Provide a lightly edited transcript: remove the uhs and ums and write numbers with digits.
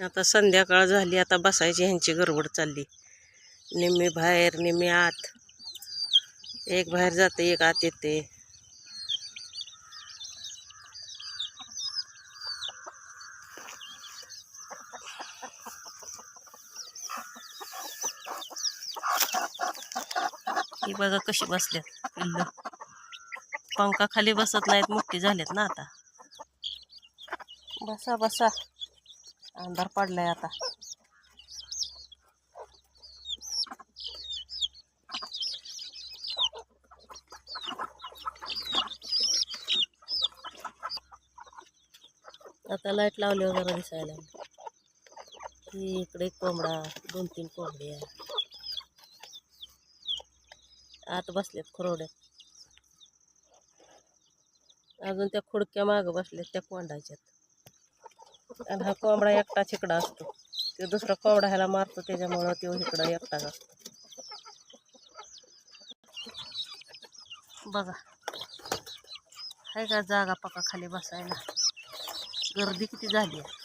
आता संध्याकाळ झाली, आता बसायची ह्यांची गडबड चालली. निम्मी बाहेर निम्मी आत, एक बाहेर जाते एक आत येते. ही बघा कशी बसल्यात पिल्लू. पंखा खाली बसत नाहीत, मोठी झालेत ना आता. बसा बसा, अंधार पडलाय आता. आता लाईट लावल्यावर जरा दिसायला ही इकडे एक कोंबडा, 2-3 कोंबड्या आत बसल्यात खुरवड्यात. अजून त्या खुडक्या मागं बसल्यात त्या कोंडाच्यात. आणि हा कोंबडा एकटाच इकडं असतो. तो दुसरा कोंबडा ह्याला मारतो, त्याच्यामुळं तो इकडं एकटाच असतो. बघा आहे का जागा पका खाली बसायला. गर्दी किती झाली आहे.